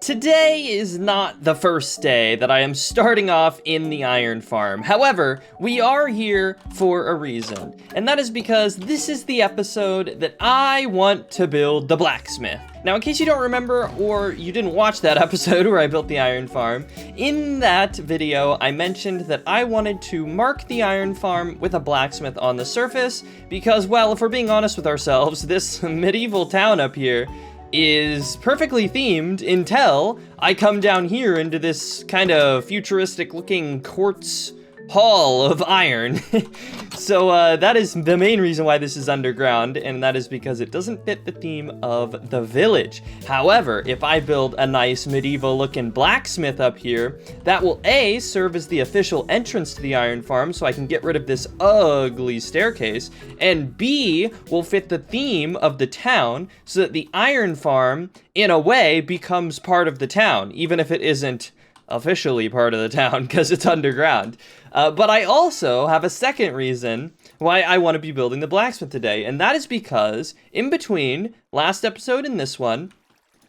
Today is not the first day that I am starting off in the iron farm. However, we are here for a reason, and that is because this is the episode that I want to build the blacksmith. Now, in case you don't remember, or you didn't watch that episode where I built the iron farm, in that video, I mentioned that I wanted to mark the iron farm with a blacksmith on the surface, because, well, if we're being honest with ourselves, this medieval town up here is perfectly themed until I come down here into this kind of futuristic looking quartz hall of iron. So that is the main reason why this is underground, and that is because it doesn't fit the theme of the village. However, if I build a nice medieval looking blacksmith up here, that will A, serve as the official entrance to the iron farm so I can get rid of this ugly staircase, and B, will fit the theme of the town so that the iron farm, in a way, becomes part of the town, even if it isn't officially part of the town because it's underground. But I also have a second reason why I want to be building the blacksmith today, and that is because in between last episode and this one,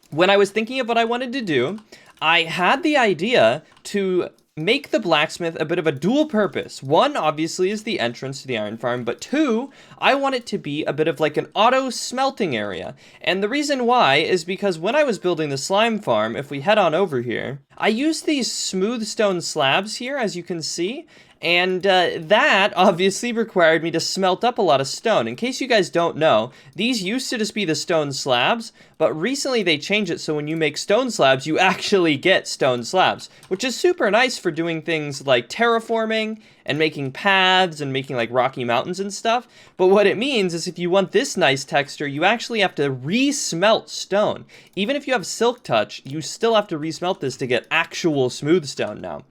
when I was thinking of what I wanted to do, I had the idea to make the blacksmith a bit of a dual purpose. One, obviously, is the entrance to the iron farm, but two, I want it to be a bit of like an auto smelting area. And the reason why is because when I was building the slime farm, if we head on over here, I used these smooth stone slabs here, as you can see, and that obviously required me to smelt up a lot of stone. In case you guys don't know, these used to just be the stone slabs, but recently they changed it so when you make stone slabs, you actually get stone slabs, which is super nice for doing things like terraforming and making paths and making like rocky mountains and stuff. But what it means is if you want this nice texture, you actually have to re-smelt stone. Even if you have silk touch, you still have to re-smelt this to get actual smooth stone now.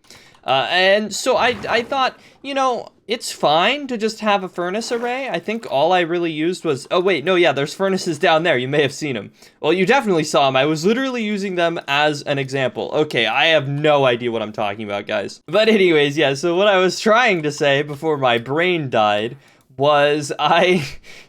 And so I thought, you know, it's fine to just have a furnace array. I think all I really used was, oh wait, no, yeah, there's furnaces down there. You may have seen them. Well, you definitely saw them. I was literally using them as an example. Okay, I have no idea what I'm talking about, guys. But anyways, yeah, so what I was trying to say before my brain died was I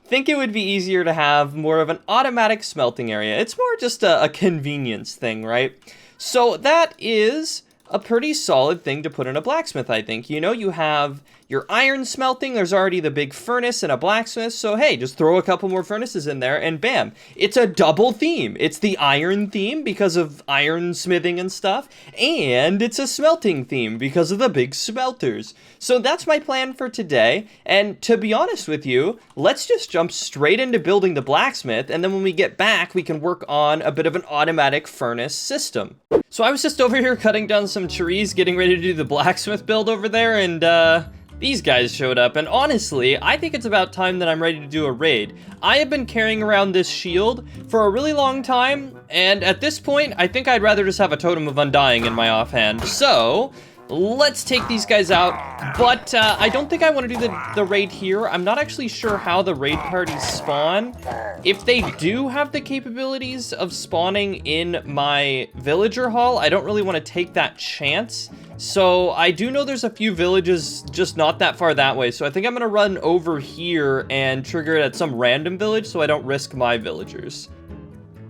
think it would be easier to have more of an automatic smelting area. It's more just a convenience thing, right? So that is a pretty solid thing to put in a blacksmith, I think. You know, you have your iron smelting, there's already the big furnace and a blacksmith, so hey, just throw a couple more furnaces in there and bam, it's a double theme. It's the iron theme because of iron smithing and stuff, and it's a smelting theme because of the big smelters. So that's my plan for today, and to be honest with you, let's just jump straight into building the blacksmith, and then when we get back, we can work on a bit of an automatic furnace system. So I was just over here cutting down some trees, getting ready to do the blacksmith build over there, and these guys showed up, and honestly, I think it's about time that I'm ready to do a raid. I have been carrying around this shield for a really long time, and at this point, I think I'd rather just have a totem of undying in my offhand. So let's take these guys out, but I don't think I want to do the raid here. I'm not actually sure how the raid parties spawn. If they do have the capabilities of spawning in my villager hall, I don't really want to take that chance. So I do know there's a few villages just not that far that way, so I think I'm going to run over here and trigger it at some random village so I don't risk my villagers.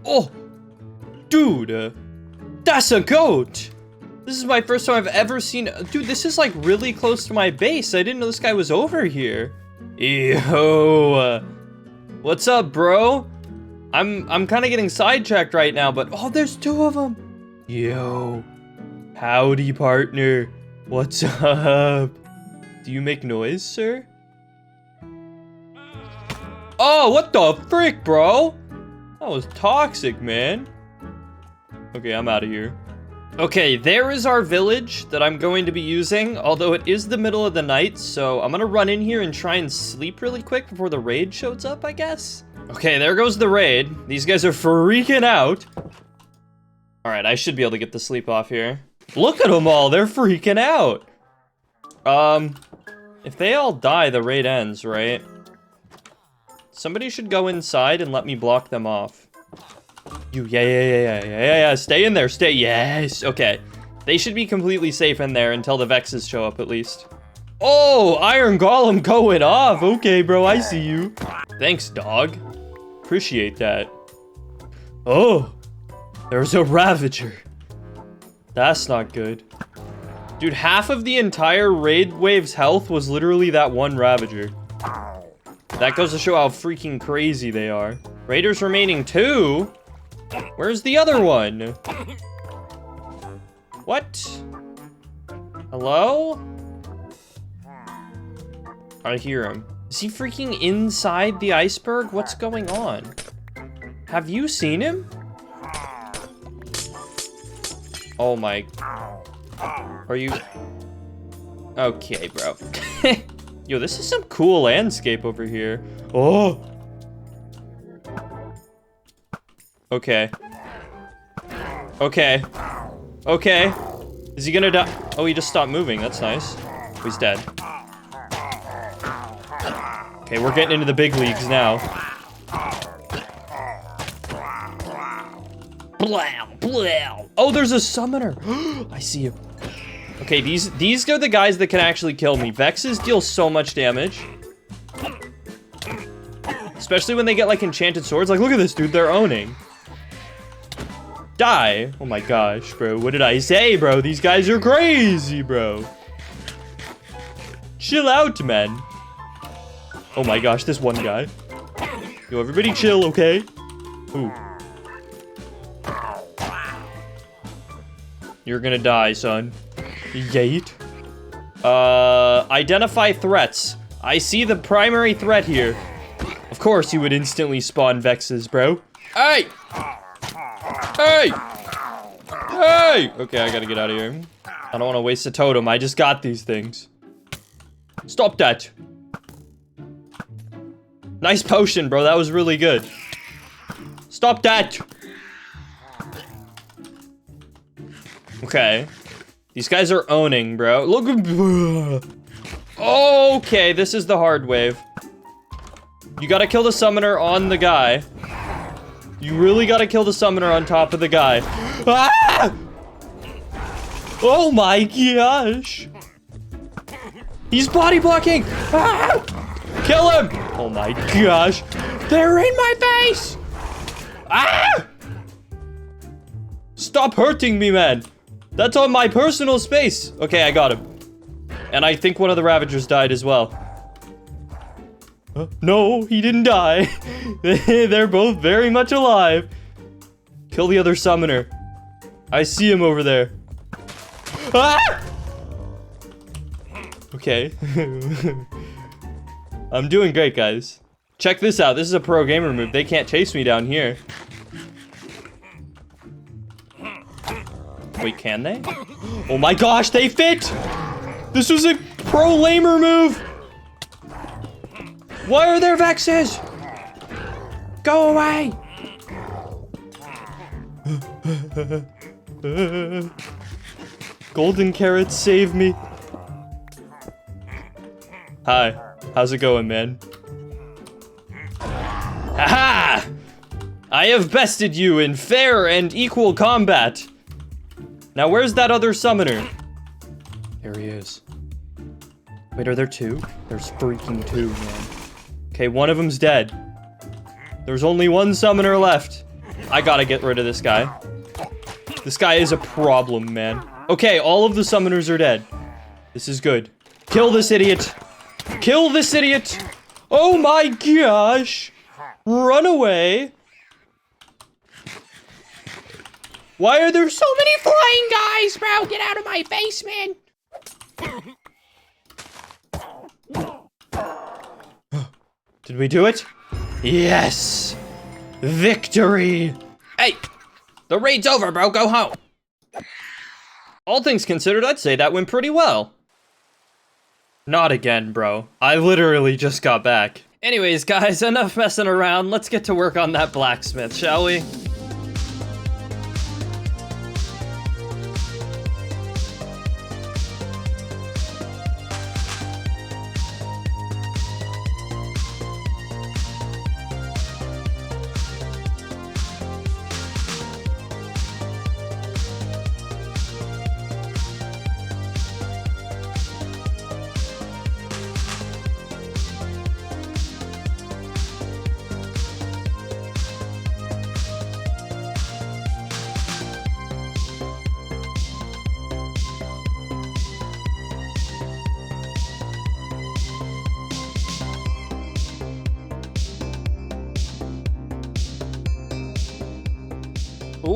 Oh, dude, that's a goat! This is my first time I've ever seen... Dude, this is like really close to my base. I didn't know this guy was over here. Yo, what's up, bro? I'm kind of getting sidetracked right now, but oh, there's two of them. Yo, howdy, partner. What's up? Do you make noise, sir? Oh, what the frick, bro? That was toxic, man. Okay, I'm out of here. Okay, there is our village that I'm going to be using, although it is the middle of the night, so I'm gonna run in here and try and sleep really quick before the raid shows up, I guess. Okay, there goes the raid. These guys are freaking out. All right, I should be able to get the sleep off here. Look at them all, they're freaking out. If they all die, the raid ends, right? Somebody should go inside and let me block them off. Yeah, stay in there, yes, okay. They should be completely safe in there until the Vexes show up, at least. Oh, Iron Golem going off, okay, bro, I see you. Thanks, dog. Appreciate that. Oh, there's a Ravager. That's not good. Dude, half of the entire raid wave's health was literally that one Ravager. That goes to show how freaking crazy they are. Raiders remaining 2? Where's the other one? What? Hello? I hear him. Is he freaking inside the iceberg? What's going on? Have you seen him? Oh my... Are you... Okay, bro. Yo, this is some cool landscape over here. Oh! Okay. Okay. Okay. Is he gonna die? Oh, he just stopped moving. That's nice. Oh, he's dead. Okay, we're getting into the big leagues now. Oh, there's a summoner. I see him. Okay, these are the guys that can actually kill me. Vexes deal so much damage. Especially when they get, like, enchanted swords. Like, look at this, dude. They're owning. Die. Oh, my gosh, bro. What did I say, bro? These guys are crazy, bro. Chill out, man. Oh, my gosh. This one guy. Yo, everybody chill, okay? Ooh. You're gonna die, son. Yate. Identify threats. I see the primary threat here. Of course you would instantly spawn Vexes, bro. Hey! Hey! Hey! Okay, I gotta get out of here. I don't want to waste a totem. I just got these things. Stop that. Nice potion, bro. That was really good. Stop that! Okay. These guys are owning, bro. Look at... Okay, this is the hard wave. You gotta kill the summoner on the guy. You really gotta kill the summoner on top of the guy. Ah! Oh my gosh. He's body blocking. Ah! Kill him. Oh my gosh. They're in my face. Ah! Stop hurting me, man. That's on my personal space. Okay, I got him. And I think one of the Ravagers died as well. No, he didn't die. They're both very much alive. Kill the other summoner. I see him over there. Ah! Okay. I'm doing great, guys. Check this out. This is a pro gamer move. They can't chase me down here. Wait, can they? Oh my gosh, they fit! This was a pro lamer move! Why are there Vexes? Go away! Golden carrots, save me. Hi, how's it going, man? Haha! I have bested you in fair and equal combat. Now, where's that other summoner? There he is. Wait, are there two? There's freaking two, man. Okay, one of them's dead. There's only one summoner left. I gotta get rid of this guy. This guy is a problem, man. Okay, all of the summoners are dead. This is good. Kill this idiot. Kill this idiot. Oh my gosh. Run away. Why are there so many flying guys, bro? Get out of my face, man. Did we do it? Yes! Victory! Hey! The raid's over, bro. Go home. All things considered, I'd say that went pretty well. Not again, bro. I literally just got back. Anyways, guys, enough messing around. Let's get to work on that blacksmith, shall we?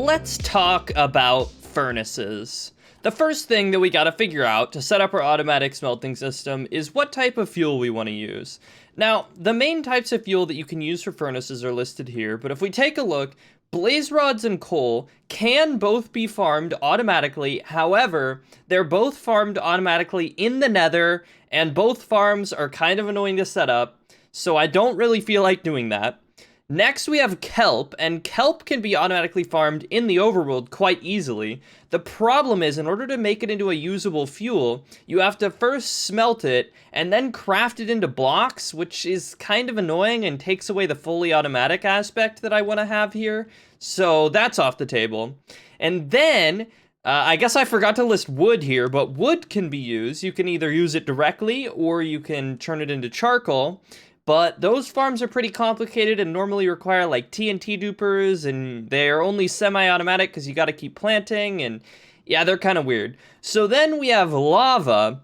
let's talk about furnaces. The first thing that we gotta figure out to set up our automatic smelting system is what type of fuel we want to use. Now, the main types of fuel that you can use for furnaces are listed here, but if we take a look, blaze rods and coal can both be farmed automatically. However, they're both farmed automatically in the nether, and both farms are kind of annoying to set up, so I don't really feel like doing that. Next, we have kelp, and kelp can be automatically farmed in the overworld quite easily. The problem is, in order to make it into a usable fuel, you have to first smelt it, and then craft it into blocks, which is kind of annoying and takes away the fully automatic aspect that I want to have here. So that's off the table. And then, I guess I forgot to list wood here, but wood can be used. You can either use it directly, or you can turn it into charcoal. But those farms are pretty complicated and normally require like TNT dupers, and they're only semi-automatic because you got to keep planting, and yeah, they're kind of weird. So then we have lava,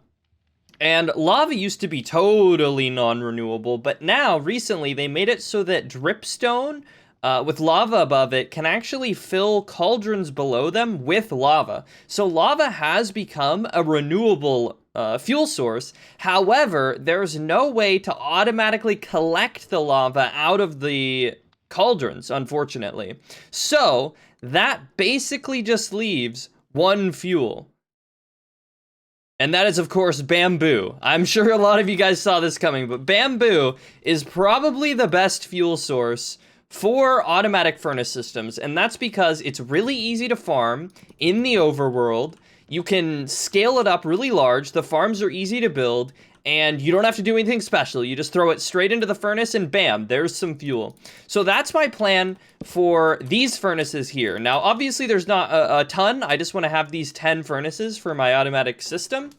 and lava used to be totally non-renewable, but now recently they made it so that dripstone with lava above it can actually fill cauldrons below them with lava. So lava has become a renewable fuel source. However, there's no way to automatically collect the lava out of the cauldrons, unfortunately. So that basically just leaves one fuel. And that is, of course, bamboo. I'm sure a lot of you guys saw this coming, but bamboo is probably the best fuel source for automatic furnace systems, and that's because it's really easy to farm in the overworld. You can scale it up really large, the farms are easy to build, and you don't have to do anything special. You just throw it straight into the furnace and bam, there's some fuel. So that's my plan for these furnaces here. Now, obviously there's not a ton. I just want to have these 10 furnaces for my automatic system.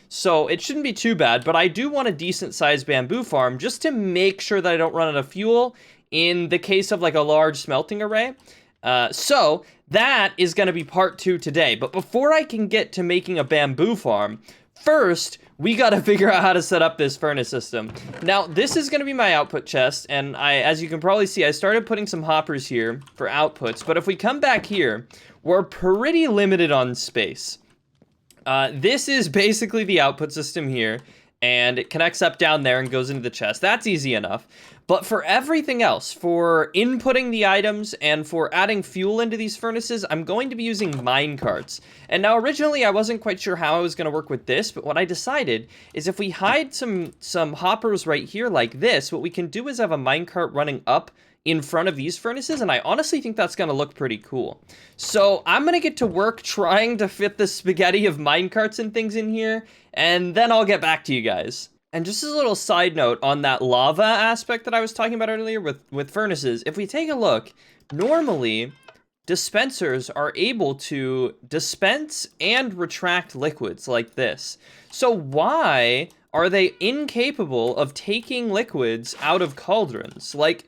So it shouldn't be too bad, but I do want a decent sized bamboo farm just to make sure that I don't run out of fuel in the case of like a large smelting array. So that is going to be part 2 today. But before I can get to making a bamboo farm, first we got to figure out how to set up this furnace system. Now, this is going to be my output chest, and as you can probably see, I started putting some hoppers here for outputs. But if we come back here, we're pretty limited on space. This is basically the output system here, and it connects up down there and goes into the chest. That's easy enough. But for everything else, for inputting the items and for adding fuel into these furnaces, I'm going to be using minecarts. And now originally I wasn't quite sure how I was going to work with this, but what I decided is if we hide some hoppers right here like this, what we can do is have a minecart running up in front of these furnaces, and I honestly think that's going to look pretty cool. So I'm going to get to work trying to fit the spaghetti of minecarts and things in here, and then I'll get back to you guys. And just as a little side note on that lava aspect that I was talking about earlier with furnaces, if we take a look, normally dispensers are able to dispense and retract liquids like this. So why are they incapable of taking liquids out of cauldrons? Like,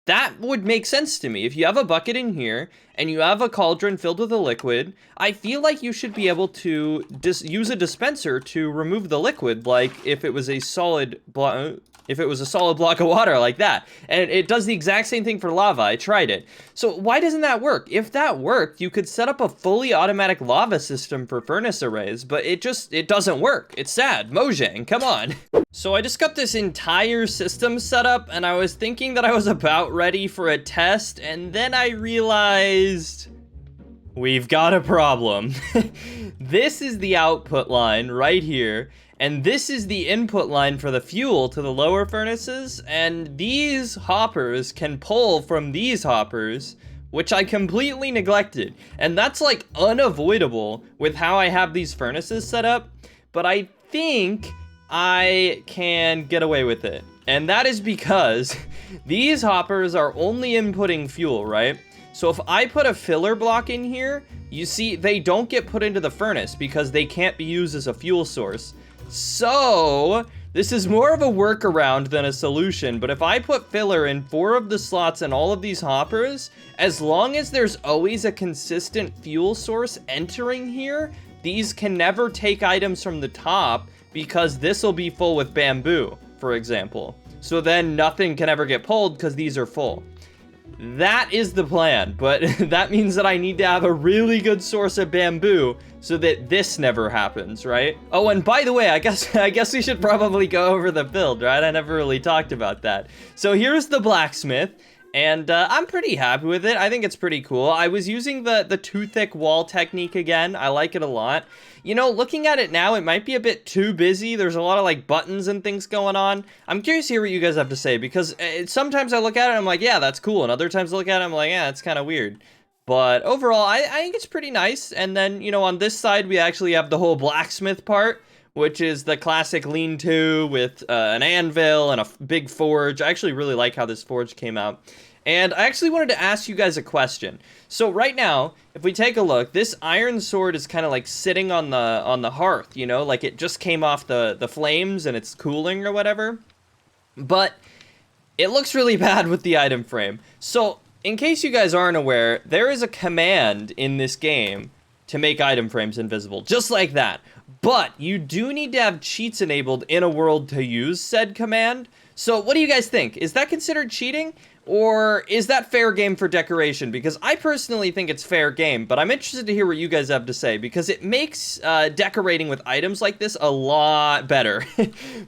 that would make sense to me. If you have a bucket in here and you have a cauldron filled with a liquid, I feel like you should be able to use a dispenser to remove the liquid, like if it was a solid block of water like that. And it does the exact same thing for lava. I tried it. So why doesn't that work? If that worked, you could set up a fully automatic lava system for furnace arrays, but it doesn't work. It's sad. Mojang, come on. So I just got this entire system set up, and I was thinking that I was about ready for a test, and then I realized we've got a problem. This is the output line right here, and this is the input line for the fuel to the lower furnaces, and these hoppers can pull from these hoppers, which I completely neglected. And that's like unavoidable with how I have these furnaces set up, but I think I can get away with it. And that is because these hoppers are only inputting fuel, right? So if I put a filler block in here, you see they don't get put into the furnace because they can't be used as a fuel source. So this is more of a workaround than a solution, but if I put filler in 4 of the slots in all of these hoppers, as long as there's always a consistent fuel source entering here, these can never take items from the top because this will be full with bamboo, for example. So then nothing can ever get pulled because these are full. That is the plan, but that means that I need to have a really good source of bamboo so that this never happens, right? Oh, and by the way, I guess we should probably go over the build, right? I never really talked about that. So here's the blacksmith, and I'm pretty happy with it. I think it's pretty cool. I was using the too thick wall technique again. I like it a lot. You know, looking at it now, it might be a bit too busy. There's a lot of, like, buttons and things going on. I'm curious to hear what you guys have to say, because sometimes I look at it and I'm like, yeah, that's cool. And other times I look at it and I'm like, yeah, it's kind of weird. But overall, I think it's pretty nice. And then, you know, on this side, we actually have the whole blacksmith part, which is the classic lean-to with an anvil and a big forge. I actually really like how this forge came out. And I actually wanted to ask you guys a question. So right now, if we take a look, this iron sword is kind of like sitting on the hearth, you know, like it just came off the flames and it's cooling or whatever. But it looks really bad with the item frame. So in case you guys aren't aware, there is a command in this game to make item frames invisible, just like that. But you do need to have cheats enabled in a world to use said command. So what do you guys think? Is that considered cheating? Or is that fair game for decoration? Because I personally think it's fair game, but I'm interested to hear what you guys have to say, because it makes decorating with items like this a lot better.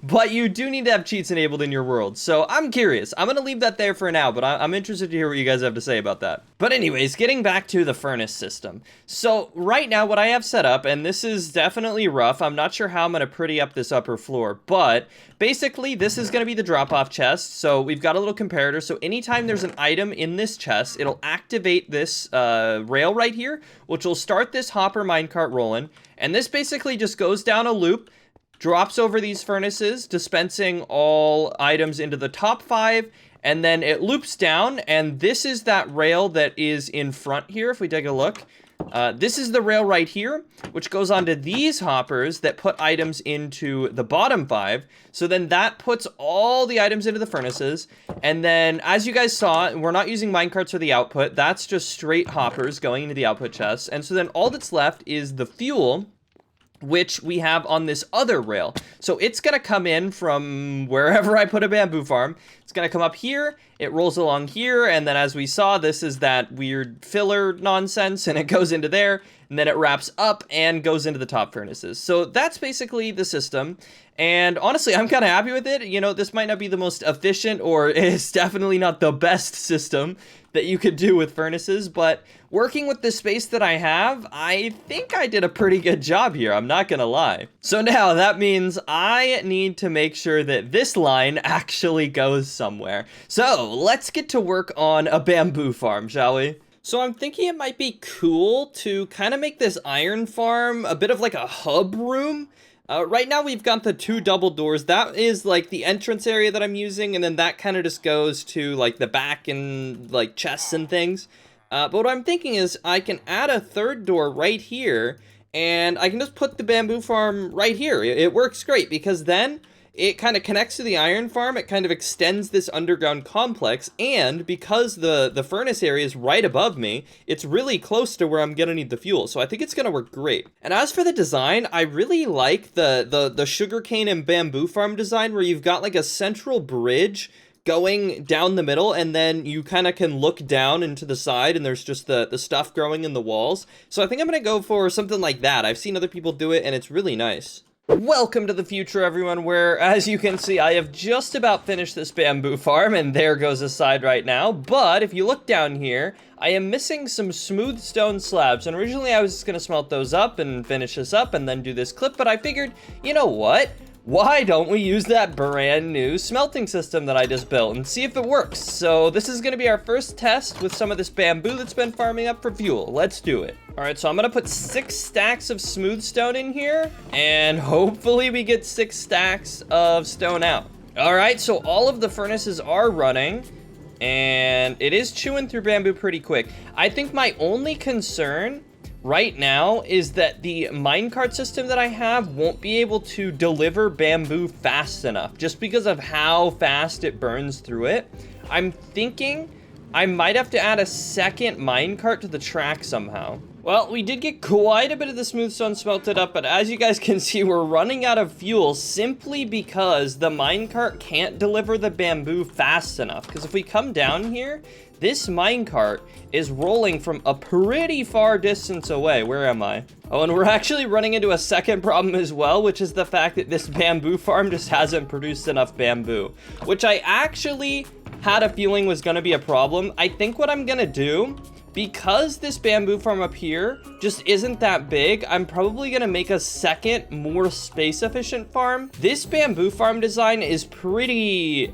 But you do need to have cheats enabled in your world, so I'm curious. I'm gonna leave that there for now, but I'm interested to hear what you guys have to say about that. But anyways, getting back to the furnace system. So right now what I have set up, and this is definitely rough, I'm not sure how I'm gonna pretty up this upper floor, but basically this is gonna be the drop-off chest. So we've got a little comparator, so anytime there's an item in this chest, it'll activate this rail right here, which will start this hopper minecart rolling, and this basically just goes down a loop, drops over these furnaces, dispensing all items into the top 5, and then it loops down, and this is that rail that is in front here, if we take a look. This is the rail right here, which goes onto these hoppers that put items into the bottom 5. So then that puts all the items into the furnaces. And then, as you guys saw, we're not using minecarts for the output. That's just straight hoppers going into the output chests. And so then all that's left is the fuel, which we have on this other rail. So it's gonna come in from wherever I put a bamboo farm. It's gonna come up here, it rolls along here, and then as we saw, this is that weird filler nonsense, and it goes into there, and then it wraps up and goes into the top furnaces. So that's basically the system, and honestly, I'm kind of happy with it. You know, this might not be the most efficient, or it's definitely not the best system that you could do with furnaces, but working with the space that I have, I think I did a pretty good job here, I'm not gonna lie. So now that means I need to make sure that this line actually goes somewhere. So let's get to work on a bamboo farm, shall we? So I'm thinking it might be cool to kind of make this iron farm a bit of like a hub room. Right now we've got the 2 double doors. That is like the entrance area that I'm using, and then that kind of just goes to like the back and like chests and things. But what I'm thinking is I can add a 3rd door right here, and I can just put the bamboo farm right here. It works great, because then it kind of connects to the iron farm, it kind of extends this underground complex, and because the furnace area is right above me, it's really close to where I'm gonna need the fuel, so I think it's gonna work great. And as for the design, I really like the sugarcane and bamboo farm design, where you've got like a central bridge going down the middle, and then you kind of can look down into the side, and there's just the stuff growing in the walls. So I think I'm gonna go for something like that. I've seen other people do it, and it's really nice. Welcome to the future, everyone, where, as you can see, I have just about finished this bamboo farm, and there goes the side right now. But if you look down here, I am missing some smooth stone slabs, and originally I was just gonna smelt those up and finish this up and then do this clip, but I figured, you know what? Why don't we use that brand new smelting system that I just built and see if it works? So this is gonna be our first test with some of this bamboo that's been farming up for fuel. Let's do it. All right, so I'm gonna put 6 stacks of smooth stone in here, and hopefully we get 6 stacks of stone out. All right, so all of the furnaces are running, and it is chewing through bamboo pretty quick. I think my only concern right now is that the minecart system that I have won't be able to deliver bamboo fast enough, just because of how fast it burns through it. I'm thinking I might have to add a second minecart to the track somehow. Well, we did get quite a bit of the smooth stone smelted up, but as you guys can see, we're running out of fuel simply because the minecart can't deliver the bamboo fast enough. Because if we come down here, this minecart is rolling from a pretty far distance away. Where am I? Oh, and we're actually running into a second problem as well, which is the fact that this bamboo farm just hasn't produced enough bamboo, which I actually had a feeling was going to be a problem. I think what I'm going to do, because this bamboo farm up here just isn't that big, I'm probably gonna make a second, more space-efficient farm. This bamboo farm design is pretty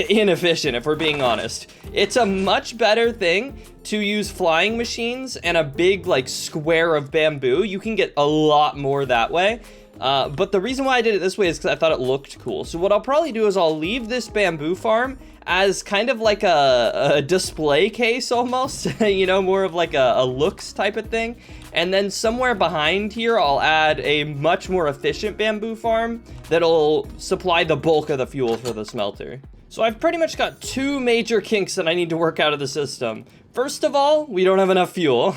inefficient, if we're being honest. It's a much better thing to use flying machines and a big, like, square of bamboo. You can get a lot more that way. But the reason why I did it this way is because I thought it looked cool. So what I'll probably do is I'll leave this bamboo farm as kind of like a display case almost, you know, more of like a looks type of thing. And then somewhere behind here, I'll add a much more efficient bamboo farm that'll supply the bulk of the fuel for the smelter. So I've pretty much got two major kinks that I need to work out of the system. First of all, we don't have enough fuel.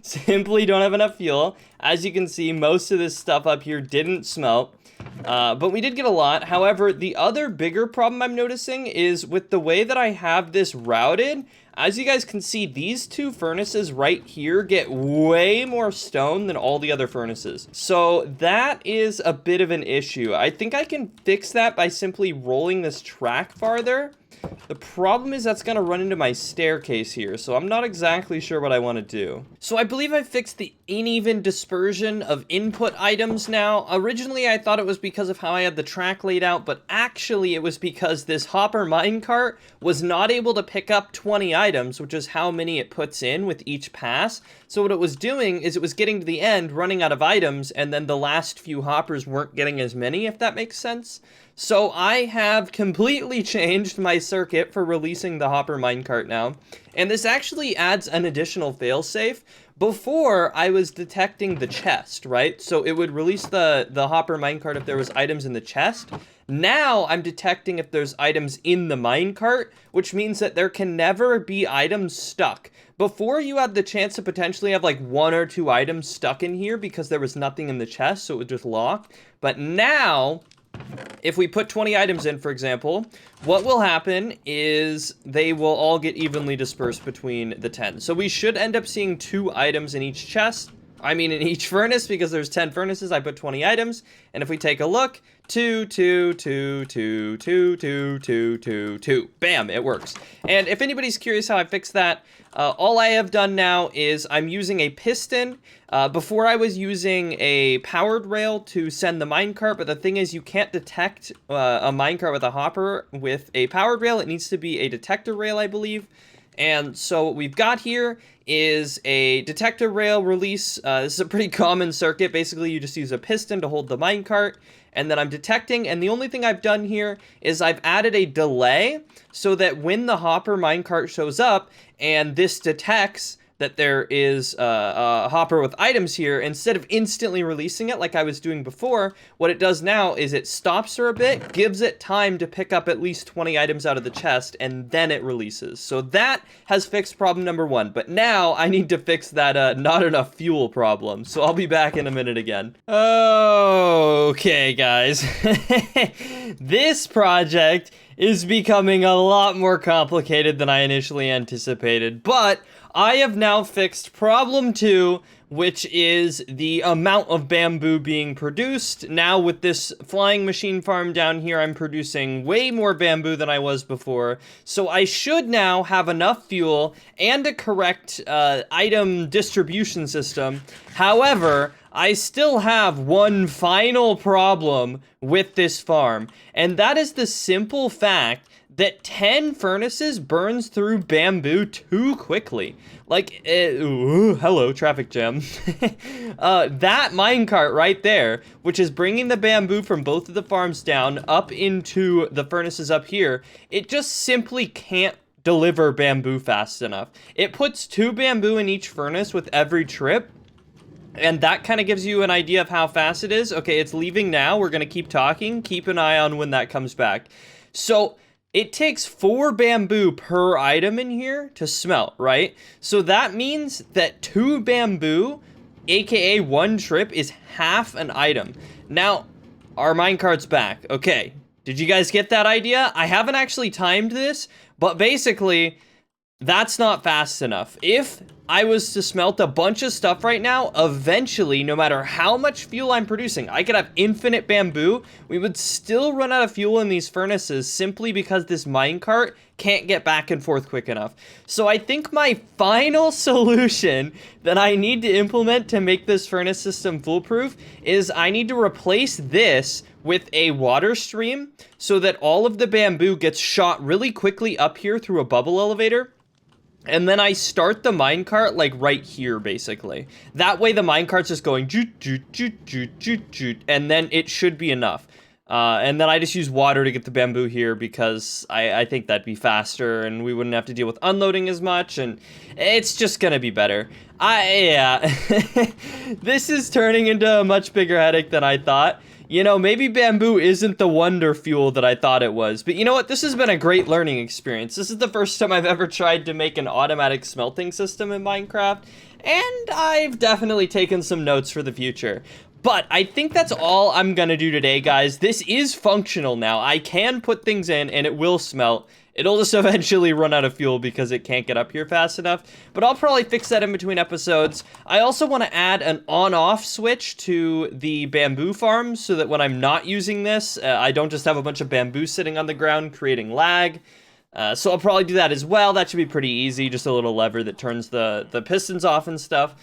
Simply don't have enough fuel. As you can see, most of this stuff up here didn't smelt. But we did get a lot. However, the other bigger problem I'm noticing is with the way that I have this routed. As you guys can see, these two furnaces right here get way more stone than all the other furnaces. So that is a bit of an issue. I think I can fix that by simply rolling this track farther. The problem is that's going to run into my staircase here, so I'm not exactly sure what I want to do. So I believe I fixed the uneven dispersion of input items now. Originally, I thought it was because of how I had the track laid out, but actually it was because this hopper minecart was not able to pick up 20 items, which is how many it puts in with each pass. So what it was doing is it was getting to the end, running out of items, and then the last few hoppers weren't getting as many, if that makes sense. So I have completely changed my circuit for releasing the hopper minecart now, and this actually adds an additional failsafe. Before, I was detecting the chest, right? So it would release the hopper minecart if there was items in the chest. Now I'm detecting if there's items in the minecart, which means that there can never be items stuck. Before, you had the chance to potentially have like 1 or 2 items stuck in here because there was nothing in the chest, so it would just lock. But now, if we put 20 items in, for example, what will happen is they will all get evenly dispersed between the 10. So we should end up seeing 2 items in each chest. I mean, in each furnace, because there's 10 furnaces, I put 20 items. And if we take a look, 2, 2, 2, 2, 2, 2, 2, 2, 2. Bam, it works. And if anybody's curious how I fixed that, all I have done now is I'm using a piston. Before I was using a powered rail to send the minecart, but the thing is you can't detect a minecart with a hopper with a powered rail. It needs to be a detector rail, I believe. And so what we've got here is a detector rail release. This is a pretty common circuit. Basically, you just use a piston to hold the minecart, and then I'm detecting, and the only thing I've done here is I've added a delay so that when the hopper minecart shows up and this detects that there is a hopper with items here, instead of instantly releasing it like I was doing before, what it does now is it stops for a bit, gives it time to pick up at least 20 items out of the chest, and then it releases. So that has fixed problem number 1, but now I need to fix that not enough fuel problem, so I'll be back in a minute again. Okay, guys. This project is becoming a lot more complicated than I initially anticipated, but I have now fixed problem 2, which is the amount of bamboo being produced. Now with this flying machine farm down here, I'm producing way more bamboo than I was before. So I should now have enough fuel and a correct item distribution system. However, I still have one final problem with this farm, and that is the simple fact that 10 furnaces burns through bamboo too quickly. Like, hello, traffic jam. That minecart right there, which is bringing the bamboo from both of the farms down up into the furnaces up here, it just simply can't deliver bamboo fast enough. It puts 2 bamboo in each furnace with every trip, and that kind of gives you an idea of how fast it is. Okay, it's leaving now. We're going to keep talking. Keep an eye on when that comes back. So it takes 4 bamboo per item in here to smelt, right? So that means that 2 bamboo, aka 1 trip, is half an item. Now, our minecart's back. Okay, did you guys get that idea? I haven't actually timed this, but basically, that's not fast enough. If I was to smelt a bunch of stuff right now, eventually, no matter how much fuel I'm producing, I could have infinite bamboo. We would still run out of fuel in these furnaces simply because this minecart can't get back and forth quick enough. So I think my final solution that I need to implement to make this furnace system foolproof is I need to replace this with a water stream so that all of the bamboo gets shot really quickly up here through a bubble elevator. And then I start the minecart, like, right here, basically. That way the minecart's just going, joot, joot, joot, joot, joot, joot, and then it should be enough. And then I just use water to get the bamboo here because I think that'd be faster and we wouldn't have to deal with unloading as much, and it's just gonna be better. Yeah, this is turning into a much bigger headache than I thought. You know, maybe bamboo isn't the wonder fuel that I thought it was. But you know what? This has been a great learning experience. This is the first time I've ever tried to make an automatic smelting system in Minecraft. And I've definitely taken some notes for the future. But I think that's all I'm gonna do today, guys. This is functional now. I can put things in and it will smelt. It'll just eventually run out of fuel because it can't get up here fast enough. But I'll probably fix that in between episodes. I also want to add an on-off switch to the bamboo farm so that when I'm not using this, I don't just have a bunch of bamboo sitting on the ground creating lag. So I'll probably do that as well. That should be pretty easy. Just a little lever that turns the pistons off and stuff.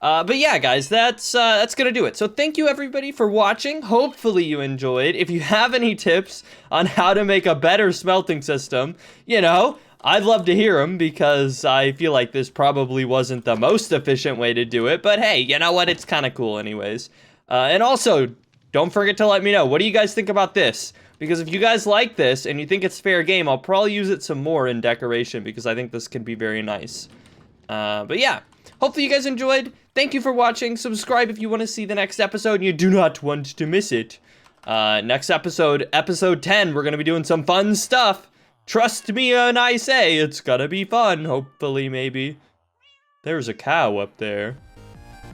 But yeah, guys, that's gonna do it. So thank you everybody for watching. Hopefully you enjoyed. If you have any tips on how to make a better smelting system, you know, I'd love to hear them because I feel like this probably wasn't the most efficient way to do it. But hey, you know what? It's kind of cool anyways. And also, don't forget to let me know. What do you guys think about this? Because if you guys like this and you think it's fair game, I'll probably use it some more in decoration because I think this can be very nice. But yeah, hopefully you guys enjoyed. Thank you for watching. Subscribe if you want to see the next episode and you do not want to miss it. Next episode, episode 10, we're going to be doing some fun stuff. Trust me when I say it's gonna be fun, hopefully, maybe. There's a cow up there.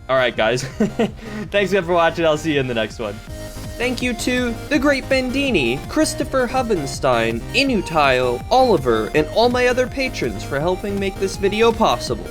Alright, guys. Thanks again for watching. I'll see you in the next one. Thank you to The Great Bendini, Christopher Hubenstein, Inutile, Oliver, and all my other patrons for helping make this video possible.